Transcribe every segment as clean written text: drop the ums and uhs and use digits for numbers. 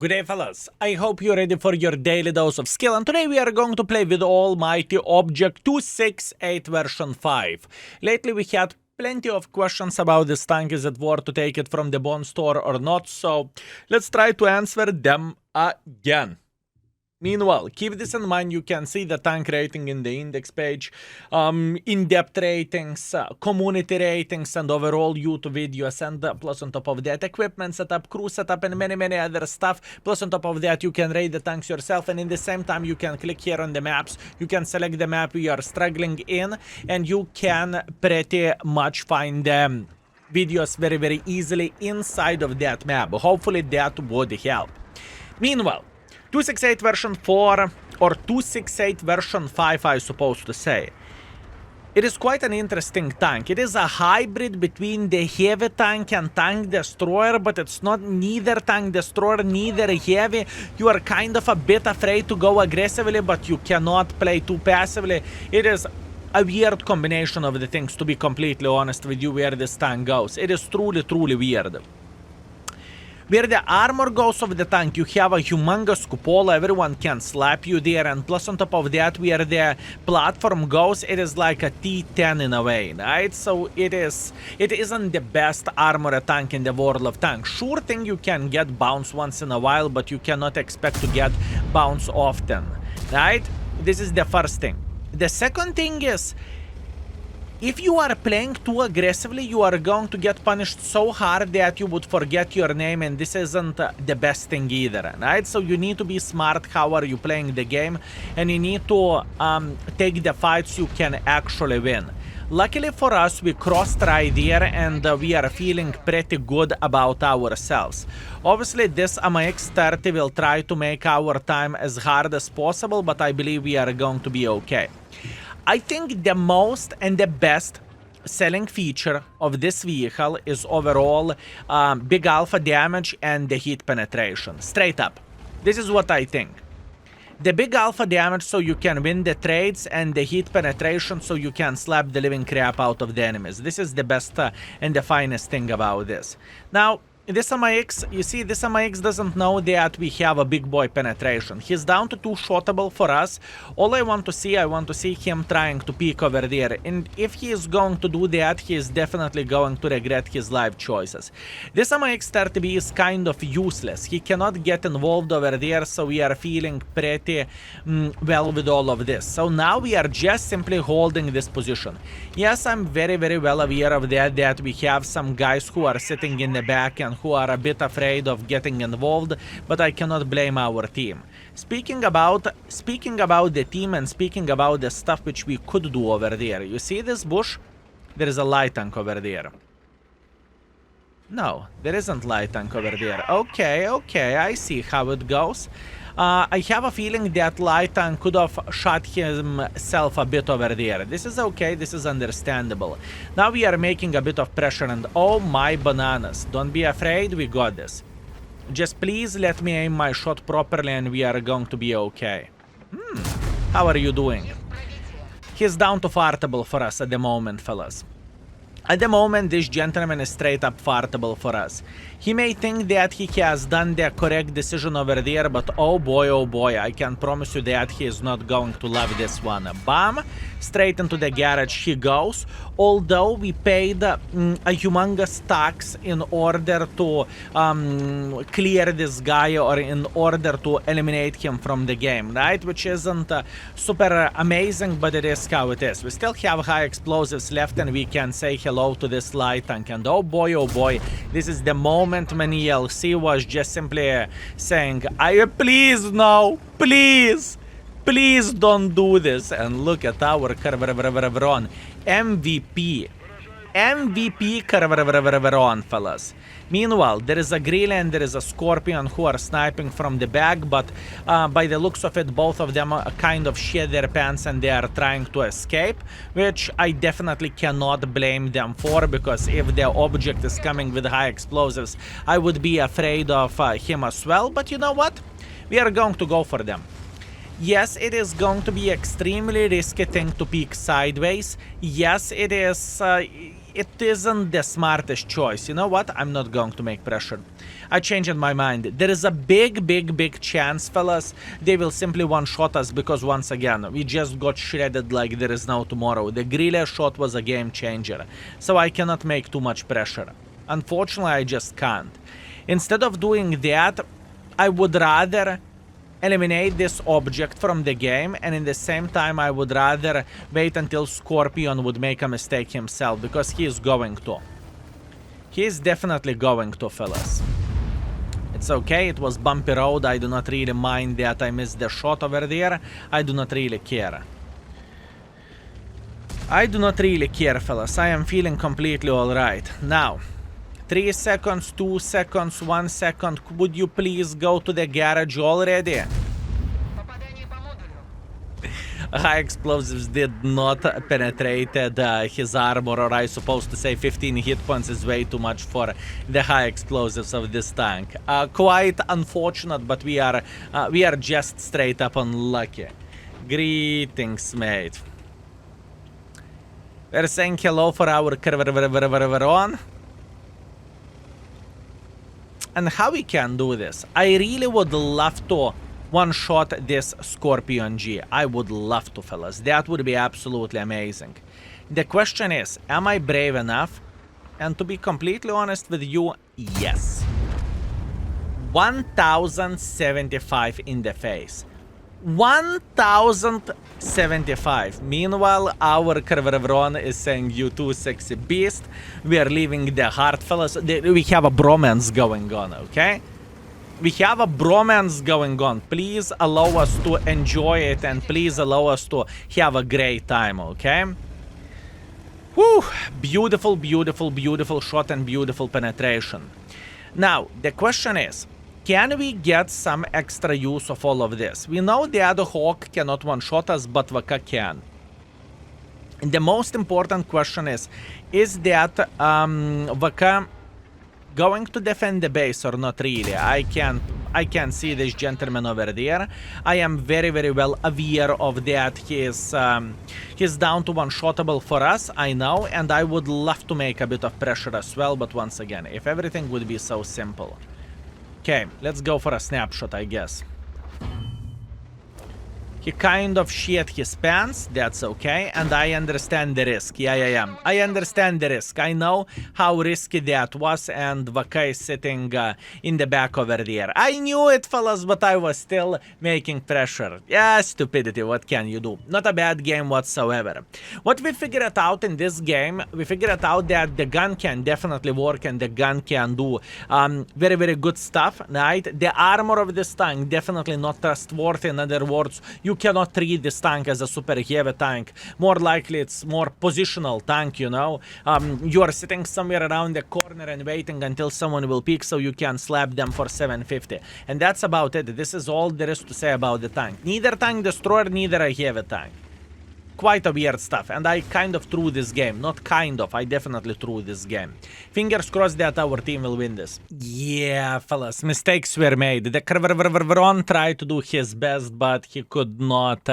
Good day, fellas. I hope you're ready for your daily dose of skill, and today we are going to play with almighty Object 268 version 5. Lately we had plenty of questions about this tank. Is it worth to take it from the bone store or not? So let's try to answer them again. Meanwhile, keep this in mind, you can see the tank rating in the index page, in-depth ratings, community ratings, and overall YouTube videos, and plus on top of that, equipment setup, crew setup, and many other stuff. Plus on top of that, you can rate the tanks yourself, and in the same time, you can click here on the maps, you can select the map you are struggling in, and you can pretty much find videos very easily inside of that map. Hopefully that would help. Meanwhile, 268 version 4 or 268 version 5, I suppose to say. It is quite an interesting tank. It is a hybrid between the heavy tank and tank destroyer, but it's not neither tank destroyer, neither heavy. You are kind of a bit afraid to go aggressively, but you cannot play too passively. It is a weird combination of the things, to be completely honest with you, where this tank goes. It is truly weird. Where the armor goes of the tank, you have a humongous cupola, everyone can slap you there, and plus on top of that, where the platform goes, it is like a T10 in a way, right? So it isn't the best armored tank in the world of tanks. Sure thing you can get bounce once in a while, but you cannot expect to get bounce often, right? This is the first thing. The second thing is, if you are playing too aggressively, you are going to get punished so hard that you would forget your name, and this isn't the best thing either, right? So you need to be smart how are you playing the game, and you need to take the fights you can actually win. Luckily for us, we cross-tried here, and we are feeling pretty good about ourselves. Obviously, this MX-30 will try to make our time as hard as possible, but I believe we are going to be okay. I think the most and the best selling feature of this vehicle is overall big alpha damage and the heat penetration. Straight up. This is what I think. The big alpha damage so you can win the trades, and the heat penetration so you can slap the living crap out of the enemies. This is the best and the finest thing about this. Now, this MX, you see, this MX doesn't know that we have a big boy penetration. He's down to 2 shottable for us. All I want to see him trying to peek over there. And if he is going to do that, he is definitely going to regret his life choices. This MX-30B is kind of useless. He cannot get involved over there, so we are feeling pretty well with all of this. So now we are just simply holding this position. Yes, I'm very well aware of that we have some guys who are sitting in the back and who are a bit afraid of getting involved, but I cannot blame our team. Speaking about the team and speaking about the stuff which we could do over there, you see this bush? There is a light tank over there. No, there isn't light tank over there. Okay, I see how it goes. I have a feeling that light tank could have shot himself a bit over there. This is okay, this is understandable. Now we are making a bit of pressure, and oh my bananas. Don't be afraid, we got this. Just please let me aim my shot properly and we are going to be okay. How are you doing? He's down to fartable for us at the moment, fellas. At the moment, this gentleman is straight up fartable for us. He may think that he has done the correct decision over there, but oh boy, I can promise you that he is not going to love this one. Bam! Straight into the garage he goes. Although we paid a humongous tax in order to clear this guy, or in order to eliminate him from the game, right? Which isn't super amazing, but it is how it is. We still have high explosives left, and we can say hello to this light tank. And oh boy, this is the moment when ELC was just simply saying, please no, please don't do this. And look at our Carveron MVP Carveron, fellas. Meanwhile, there is a grill and there is a scorpion who are sniping from the back, but by the looks of it, both of them kind of shit their pants and they are trying to escape, which I definitely cannot blame them for, because if the object is coming with high explosives, I would be afraid of him as well. But you know what? We are going to go for them. Yes, it is going to be extremely risky thing to peek sideways. Yes, it is it isn't the smartest choice. You know what? I'm not going to make pressure. I changed my mind. There is a big chance, fellas, they will simply one-shot us because, once again, we just got shredded like there is no tomorrow. The Grille shot was a game changer, so I cannot make too much pressure. Unfortunately, I just can't. Instead of doing that, I would rather eliminate this object from the game, and in the same time I would rather wait until Scorpion would make a mistake himself, because he is going to. He is definitely going to, fellas. It's okay, it was bumpy road, I do not really mind that I missed the shot over there. I do not really care. I do not really care, fellas. I am feeling completely alright. Now, 3 seconds, 2 seconds, 1 second. Would you please go to the garage already? High explosives did not penetrate his armor, or I supposed to say 15 hit points is way too much for the high explosives of this tank. Quite unfortunate, but we are just straight up unlucky. Greetings, mate. We're saying hello for our on. And how we can do this? I really would love to one-shot this Scorpion G. I would love to, fellas. That would be absolutely amazing. The question is, am I brave enough? And to be completely honest with you, yes. 1075 in the face. 1075. Meanwhile, our Kerveron is saying, you too sexy beast. We are leaving the heart, fellas. We have a bromance going on, okay? We have a bromance going on. Please allow us to enjoy it, and please allow us to have a great time, okay? Whew. Beautiful, beautiful, beautiful shot and beautiful penetration. Now, the question is, can we get some extra use of all of this? We know the other Hawk cannot one-shot us, but Vaka can. And the most important question is that Vaka going to defend the base or not really? I can see this gentleman over there. I am very well aware of that. He's down to one-shottable for us, I know, and I would love to make a bit of pressure as well, but once again, if everything would be so simple. Okay, let's go for a snapshot, I guess. He kind of shit his pants, that's okay, and I understand the risk. Yeah. I understand the risk. I know how risky that was, and Vaka is sitting in the back over there. I knew it, fellas, but I was still making pressure. Yeah, stupidity, what can you do? Not a bad game whatsoever. What we figured out in this game, we figured out that the gun can definitely work, and the gun can do very good stuff, right? The armor of this tank, definitely not trustworthy. In other words, you cannot treat this tank as a super heavy tank. More likely it's more positional tank, you know. You are sitting somewhere around the corner and waiting until someone will peek so you can slap them for 750. And that's about it. This is all there is to say about the tank. Neither tank destroyer, neither a heavy tank. Quite a weird stuff, and I kind of threw this game. Not kind of, I definitely threw this game. Fingers crossed that our team will win this. Yeah, fellas, mistakes were made. The Kerveron tried to do his best, but he could not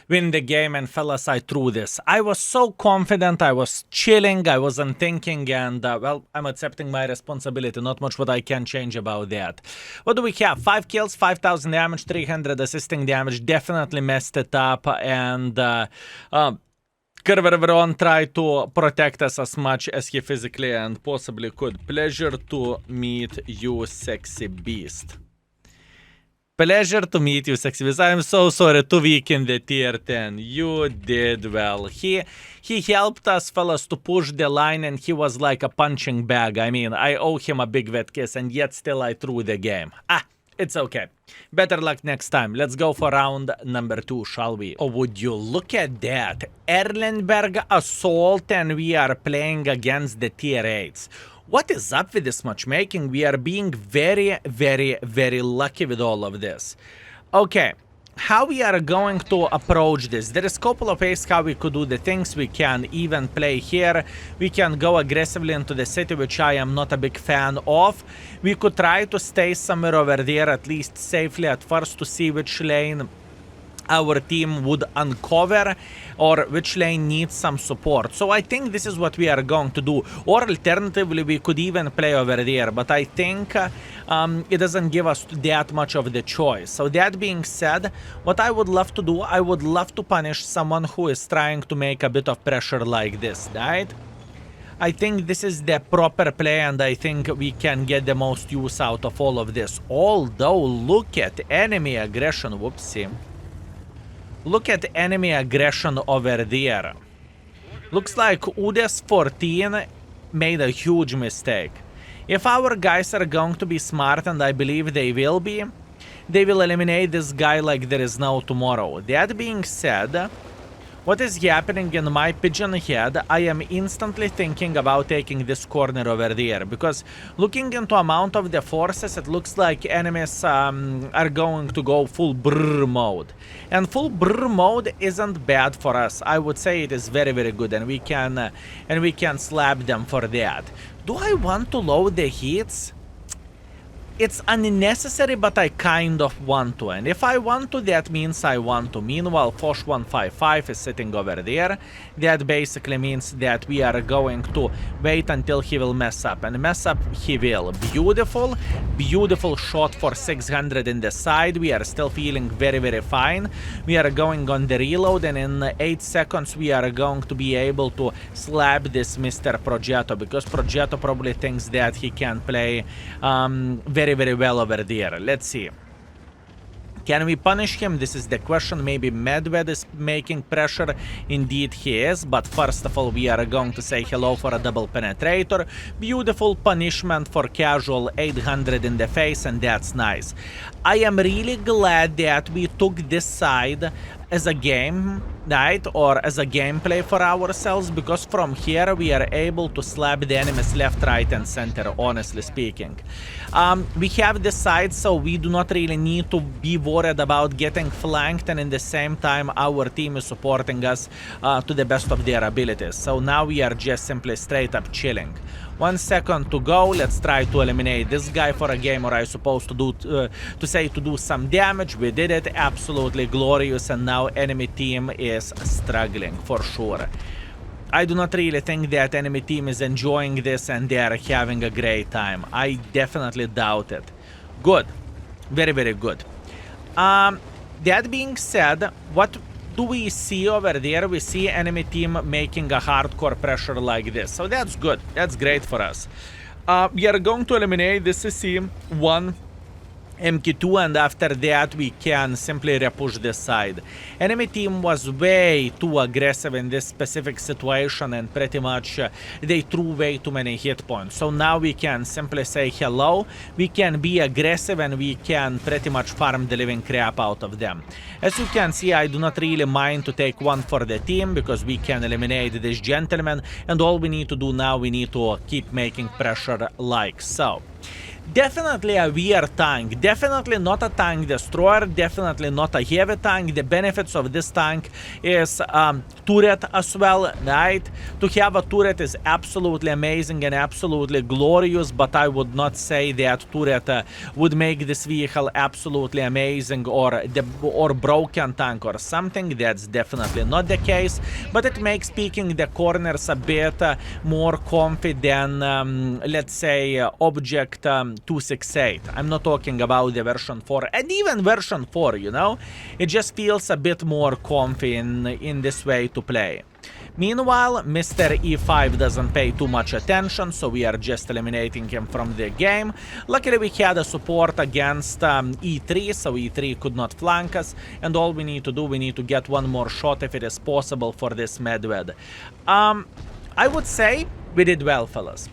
win the game, and fellas, I threw this. I was so confident, I was chilling, I wasn't thinking, and well, I'm accepting my responsibility. Not much what I can change about that. What do we have? 5 kills, 5,000 damage, 300 assisting damage. Definitely messed it up, and Kerveron tried to protect us as much as he physically and possibly could. Pleasure to meet you, sexy beast. Pleasure to meet you, sexy beast. I'm so sorry to weaken the tier 10. You did well. He helped us, fellas, to push the line, and he was like a punching bag. I mean, I owe him a big wet kiss, and yet still I threw the game. It's okay. Better luck next time. Let's go for round number 2, shall we? Oh, would you look at that? Erlenberg assault, and we are playing against the tier 8s. What is up with this matchmaking? We are being very lucky with all of this. Okay, how we are going to approach this? There is a couple of ways how we could do the things. We can even play here. We can go aggressively into the city, which I am not a big fan of. We could try to stay somewhere over there, at least safely at first, to see which lane our team would uncover, or which lane needs some support. So I think this is what we are going to do. Or alternatively, we could even play over there, but I think it doesn't give us that much of the choice. So that being said, what I would love to do, I would love to punish someone who is trying to make a bit of pressure like this, right? I think this is the proper play, and I think we can get the most use out of all of this. Although, look at enemy aggression, whoopsie. Look at enemy aggression over there. Looks like Udes 14 made a huge mistake. If our guys are going to be smart, and I believe they will be, they will eliminate this guy like there is no tomorrow. That being said, what is happening in my pigeon head, I am instantly thinking about taking this corner over there, because looking into amount of the forces, it looks like enemies are going to go full brrr mode. And full brrr mode isn't bad for us. I would say it is very, very good, and we can slap them for that. Do I want to load the hits? It's unnecessary, but I kind of want to, and if I want to, that means I want to. Meanwhile, Fosh 155 is sitting over there. That basically means that we are going to wait until he will mess up, and mess up he will. Beautiful, beautiful shot for 600 in the side. We are still feeling very, very fine. We are going on the reload, and in 8 seconds we are going to be able to slap this Mr. Progetto, because Progetto probably thinks that he can play very, very well over there. Let's see. Can we punish him? This is the question. Maybe Medved is making pressure. Indeed he is, but first of all we are going to say hello for a double penetrator. Beautiful punishment for casual, 800 in the face, and that's nice. I am really glad that we took this side as a game, right, or as a gameplay for ourselves, because from here we are able to slap the enemies left, right, and center, honestly speaking. We have this side, so we do not really need to be worried about getting flanked, and in the same time our team is supporting us to the best of their abilities. So now we are just simply straight up chilling. 1 second to go. Let's try to eliminate this guy for a game, or I supposed to do to do some damage. We did it. Absolutely glorious, and now enemy team is struggling for sure. I do not really think that enemy team is enjoying this and they are having a great time. I definitely doubt it. Good. Very, very good. That being said, what do we see over there? We see enemy team making a hardcore pressure like this. So that's good. That's great for us. We are going to eliminate this CC1 MK2, and after that we can simply repush this side. Enemy team was way too aggressive in this specific situation, and pretty much they threw way too many hit points. So now we can simply say hello, we can be aggressive, and we can pretty much farm the living crap out of them. As you can see, I do not really mind to take one for the team, because we can eliminate this gentleman, and all we need to do now, we need to keep making pressure like so. Definitely a weird tank, definitely not a tank destroyer, definitely not a heavy tank. The benefits of this tank is turret as well, right? To have a turret is absolutely amazing and absolutely glorious, but I would not say that turret would make this vehicle absolutely amazing or broken tank or something. That's definitely not the case, but it makes picking the corners a bit more comfy than, let's say, Object 268. I'm not talking about the version 4, and even version 4, you know? It just feels a bit more comfy in this way to play. Meanwhile, Mr. E5 doesn't pay too much attention, so we are just eliminating him from the game. Luckily, we had a support against E3, so E3 could not flank us, and all we need to do, we need to get one more shot if it is possible for this Medved. I would say we did well, fellas.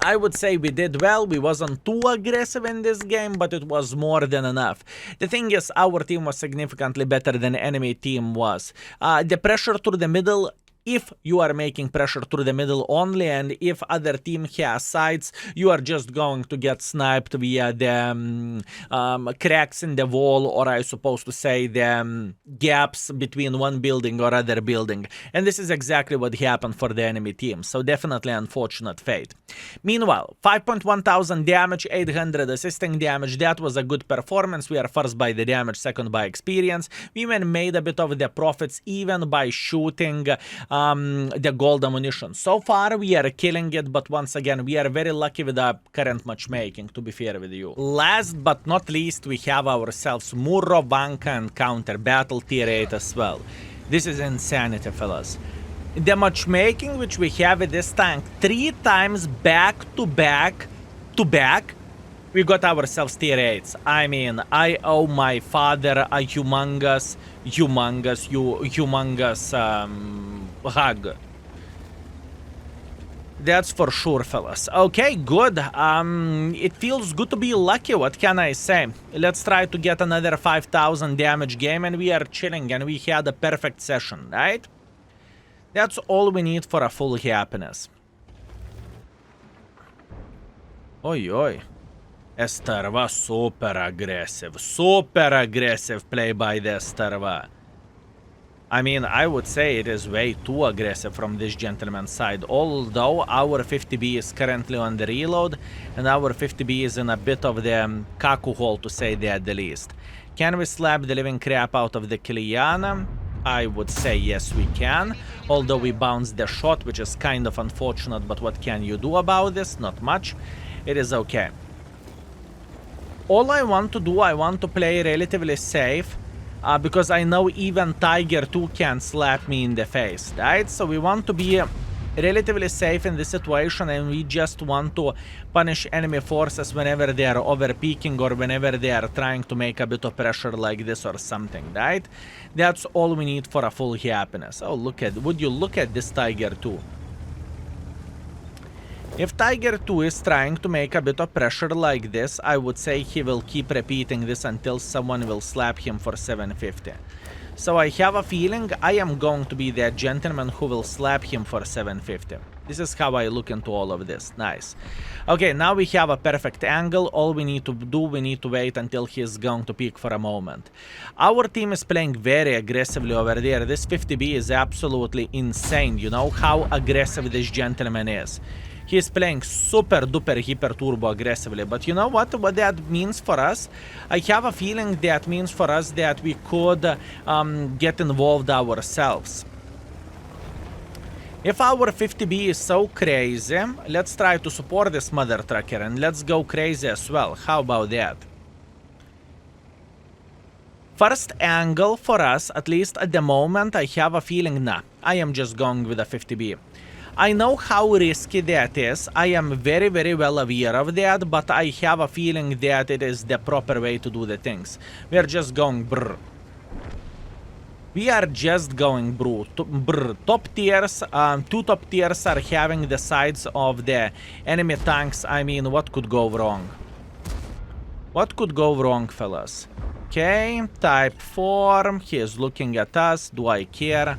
I would say we did well. We wasn't too aggressive in this game, but it was more than enough. The thing is, our team was significantly better than enemy team was. The pressure through the middle if you are making pressure through the middle only, and if other team has sides, you are just going to get sniped via the cracks in the wall, or I suppose to say the gaps between one building or other building. And this is exactly what happened for the enemy team, so definitely unfortunate fate. Meanwhile, 5.1 thousand damage, 800 assisting damage, that was a good performance. We are first by the damage, second by experience. We even made a bit of the profits even by shooting the gold ammunition. So far we are killing it, but once again we are very lucky with the current matchmaking, to be fair with you. Last but not least, we have ourselves Murovanka and counter battle tier 8 as well. This is insanity, fellas. The matchmaking which we have with this tank 3 times back to back, we got ourselves tier 8s. I mean, I owe my father a humongous hug. That's for sure, fellas. Okay, good. It feels good to be lucky, what can I say? Let's try to get another 5,000 damage game, and we are chilling, and we had a perfect session, right? That's all we need for a full happiness. Oi, oi. Estarva super aggressive play by the Estarva. I mean, I would say it is way too aggressive from this gentleman's side, although our 50B is currently on the reload, and our 50B is in a bit of the kaku hole, to say that the least. Can we slap the living crap out of the Kiliana? I would say yes, we can, although we bounced the shot, which is kind of unfortunate, but what can you do about this? Not much. It is okay. All I want to do, I want to play relatively safe, because I know even Tiger 2 can slap me in the face, right? So we want to be relatively safe in this situation, and we just want to punish enemy forces whenever they are overpeaking or whenever they are trying to make a bit of pressure like this or something, right? That's all we need for a full happiness. Oh, would you look at this Tiger 2? If Tiger 2 is trying to make a bit of pressure like this, I would say he will keep repeating this until someone will slap him for 750. So I have a feeling I am going to be that gentleman who will slap him for 750. This is how I look into all of this. Nice. Okay, now we have a perfect angle. All we need to do, we need to wait until he is going to peek for a moment. Our team is playing very aggressively over there. This 50B is absolutely insane. You know how aggressive this gentleman is. He's playing super duper hyper turbo aggressively, but you know what that means for us? I have a feeling that means for us that we could get involved ourselves. If our 50B is so crazy, let's try to support this mother trucker and let's go crazy as well. How about that? First angle for us, at least at the moment, I have a feeling, nah, I am just going with a 50B. I know how risky that is. I am very, very well aware of that, but I have a feeling that it is the proper way to do the things. We are just going brr. We are just going brr. Top tiers, 2 top tiers are having the sides of the enemy tanks. I mean, what could go wrong? What could go wrong, fellas? Okay, type 4. He is looking at us. Do I care?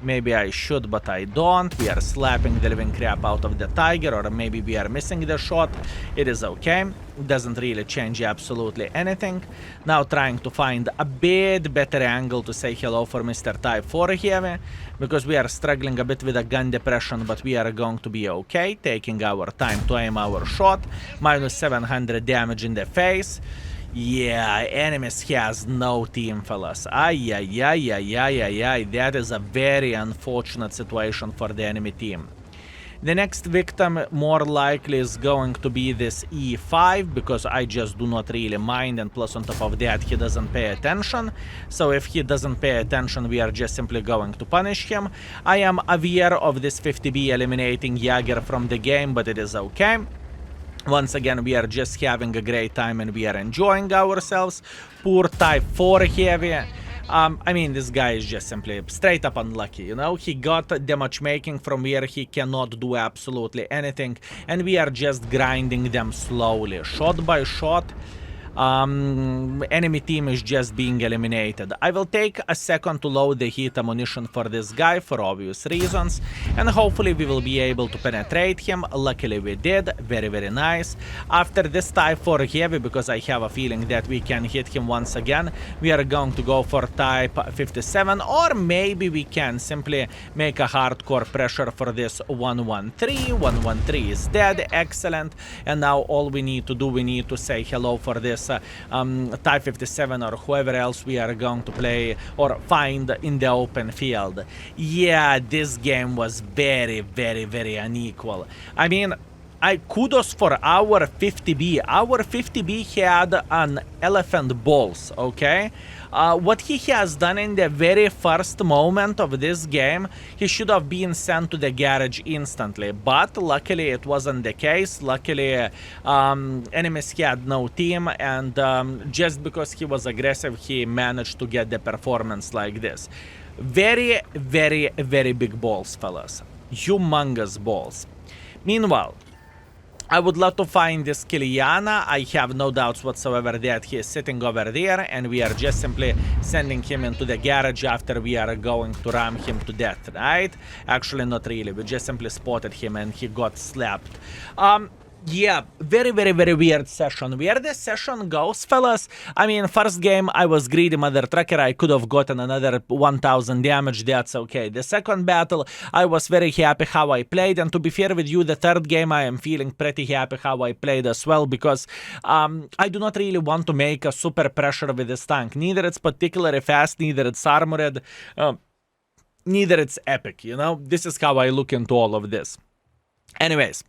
Maybe I should, but I don't. We are slapping the living crap out of the Tiger, or maybe we are missing the shot. It is okay. It doesn't really change absolutely anything. Now trying to find a bit better angle to say hello for Mr. Type 4 here, because we are struggling a bit with a gun depression, but we are going to be okay. Taking our time to aim our shot. Minus 700 damage in the face. Yeah, enemies has no team, fellas. That is a very unfortunate situation for the enemy team. The next victim more likely is going to be this E5, because I just do not really mind, and plus on top of that he doesn't pay attention. So if he doesn't pay attention, we are just simply going to punish him. I am aware of this 50B eliminating Jaeger from the game, but it is okay. Once again, we are just having a great time and we are enjoying ourselves. Poor Type 4 heavy. I mean, this guy is just simply straight up unlucky, you know? He got the matchmaking from where he cannot do absolutely anything, and we are just grinding them slowly, shot by shot. enemy team is just being eliminated. I will take a second to load the heat ammunition for this guy for obvious reasons, and hopefully we will be able to penetrate him. Luckily we did. Very, very nice. After this Type 4 heavy, because I have a feeling that we can hit him once again, we are going to go for Type 57, or maybe we can simply make a hardcore pressure for this 113. 113 is dead. Excellent. And now all we need to do, we need to say hello for this Type 57 or whoever else we are going to play or find in the open field. Yeah, this game was very, very, very unequal. I mean, kudos for our 50B. Our 50B had an elephant balls, okay? What he has done in the very first moment of this game, he should have been sent to the garage instantly, but luckily it wasn't the case. Luckily, enemies had no team, and just because he was aggressive, he managed to get the performance like this. Very, very, very big balls, fellas. Humongous balls. Meanwhile, I would love to find this Kiliana. I have no doubts whatsoever that he is sitting over there, and we are just simply sending him into the garage after we are going to ram him to death, right? Actually, not really. We just simply spotted him and he got slapped. Yeah, very, very, very weird session. Where this session goes, fellas, I mean, first game, I was greedy mother trucker. I could have gotten another 1000 damage. That's okay. The second battle, I was very happy how I played. And to be fair with you, the third game, I am feeling pretty happy how I played as well, because I do not really want to make a super pressure with this tank. Neither it's particularly fast, neither it's armored, neither it's epic, you know? This is how I look into all of this. Anyways,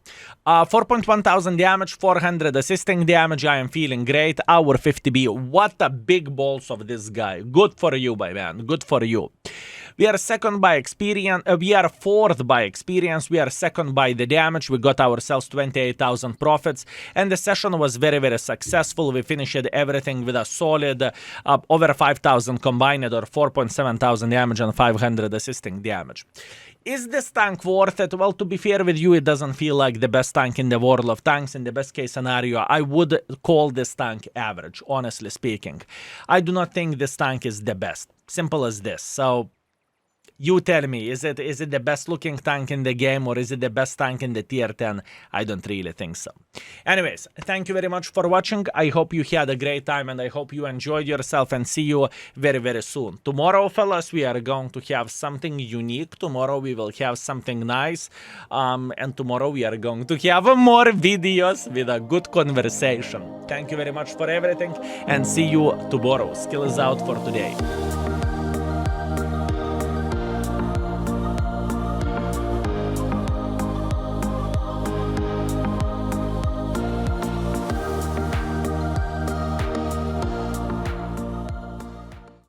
4.1 thousand damage, 400 assisting damage. I am feeling great. Our 50B, what a big balls of this guy. Good for you, my man. Good for you. We are second by experience. We are fourth by experience. We are second by the damage. We got ourselves 28,000 profits, and the session was very, very successful. We finished everything with a solid over 5,000 combined, or 4.7 thousand damage and 500 assisting damage. Is this tank worth it? Well, to be fair with you, it doesn't feel like the best tank in the world of tanks. In the best case scenario, I would call this tank average, honestly speaking. I do not think this tank is the best. Simple as this. So you tell me, is it the best looking tank in the game, or is it the best tank in the tier 10? I don't really think so. Anyways, thank you very much for watching. I hope you had a great time, and I hope you enjoyed yourself, and see you very, very soon. Tomorrow, fellas, we are going to have something unique. Tomorrow we will have something nice. And tomorrow we are going to have more videos with a good conversation. Thank you very much for everything, and see you tomorrow. Skill is out for today.